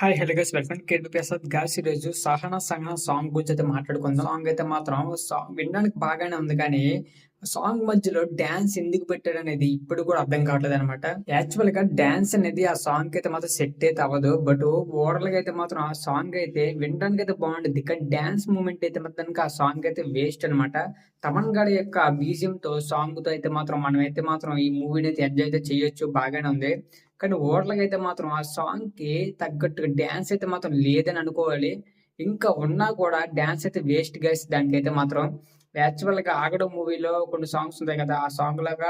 Hi hello guys welcome to KB Prasad guys. ఈరోజు Sahana Sahana song గురించి అయితే మాట్లాడుకుందాం. సాంగ్ అయితే మాత్రం సాంగ్ వినడానికి బాగానే ఉంది కానీ సాంగ్ మధ్యలో డాన్స్ ఎందుకు పెట్టాడు అనేది ఇప్పుడు కూడా అర్థం కావట్లేదు అనమాట. యాక్చువల్ గా డాన్స్ అనేది ఆ సాంగ్ అయితే మాత్రం సెట్ అయితే అవ్వదు. బట్ ఓవరాల్ గా అయితే మాత్రం ఆ సాంగ్ అయితే వినడానికి అయితే బాగుంటుంది. కానీ డాన్స్ మూమెంట్ అయితే మాత్రం ఆ సాంగ్ అయితే వేస్ట్ అనమాట. తమన్ గారి యొక్క బీజియం తో సాంగ్ తో అయితే మాత్రం మనం అయితే మాత్రం ఈ మూవీని అయితే ఎంజాయ్ అయితే చేయొచ్చు, బాగానే ఉంది. కానీ ఓవర్‌లాగా అయితే మాత్రం ఆ సాంగ్‌కి తగ్గట్టుగా డాన్స్ అయితే మాత్రం లేదని అనుకోవాలి. ఇంకా ఉన్నా కూడా డాన్స్ అయితే వేస్ట్ గైస్ దానికైతే మాత్రం. యాక్చువల్‌గా 'ఆగడు' మూవీలో కొన్ని సాంగ్స్ ఉంటాయి కదా! ఆ సాంగ్‌లాగా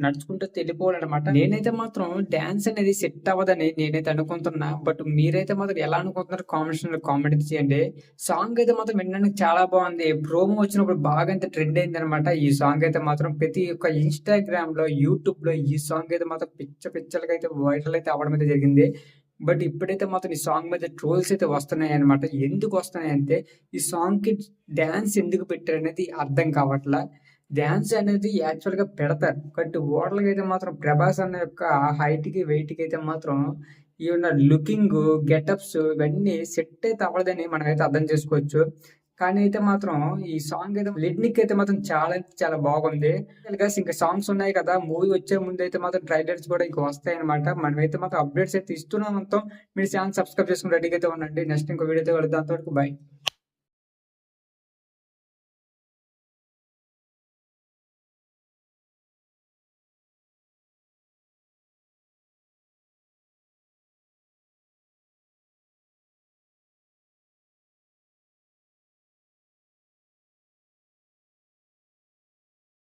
నడుచుకుంటూ వెళ్ళిపోవాలనమాట. నేనైతే మాత్రం డాన్స్ అనేది సెట్ అవ్వదని నేనైతే అనుకుంటున్నా. బట్ మీరైతే మాత్రం ఎలా అనుకుంటున్నారో కామెంట్ సెక్షన్‌లో కామెంట్ అయితే చేయండి. సాంగ్ అయితే మాత్రం వినడానికి చాలా బాగుంది. ప్రోమో వచ్చినప్పుడు బాగా అయితే ట్రెండ్ అయిందనమాట. ఈ సాంగ్ అయితే మాత్రం ప్రతి ఒక్క ఇన్‌స్టాగ్రామ్‌లో, యూట్యూబ్‌లో ఈ సాంగ్ అయితే మాత్రం పిచ్చలుగా అయితే వైరల్ అయితే అవ్వడం అయితే జరిగింది. బట్ ఇప్పుడైతే మాత్రం ఈ సాంగ్ మీద ట్రోల్స్ అయితే వస్తున్నాయన్నమాట. ఎందుకు వస్తున్నాయంటే ఈ సాంగ్‌కి డాన్స్ ఎందుకు పెట్టారనేది అర్థం కావట్లా. డాన్స్ అనేది యాక్చువల్‌గా పెడతారు. బట్ ఓవరాల్‌గా అయితే మాత్రం 'ప్రభాస్' అన్న యొక్క హైట్‌కి, వెయిట్‌కి అయితే మాత్రం ఈయన లుకింగు, గెటప్స్ ఇవన్నీ సెట్ అయితే అవ్వదని మనమైతే అర్థం చేసుకోవచ్చు. కానీ అయితే మాత్రం ఈ సాంగ్ అయితే లిరిక్ అయితే మాత్రం చాలా అంటే చాలా బాగుంది. గైస్ ఇంకా సాంగ్స్ ఉన్నాయి కదా! మూవీ వచ్చే ముందైతే మాత్రం ట్రైలర్స్ కూడా ఇంక వస్తాయన్నమాట. మనమైతే మాత్రం అప్డేట్స్ అయితే ఇస్తూనే ఉంటాం. మీరు ఛానెల్ సబ్స్క్రైబ్ చేసుకొని రెడీగా అయితే ఉండండి. నెక్స్ట్ ఇంకో వీడియోతో కలుద్దాం. అంతవరకు బై.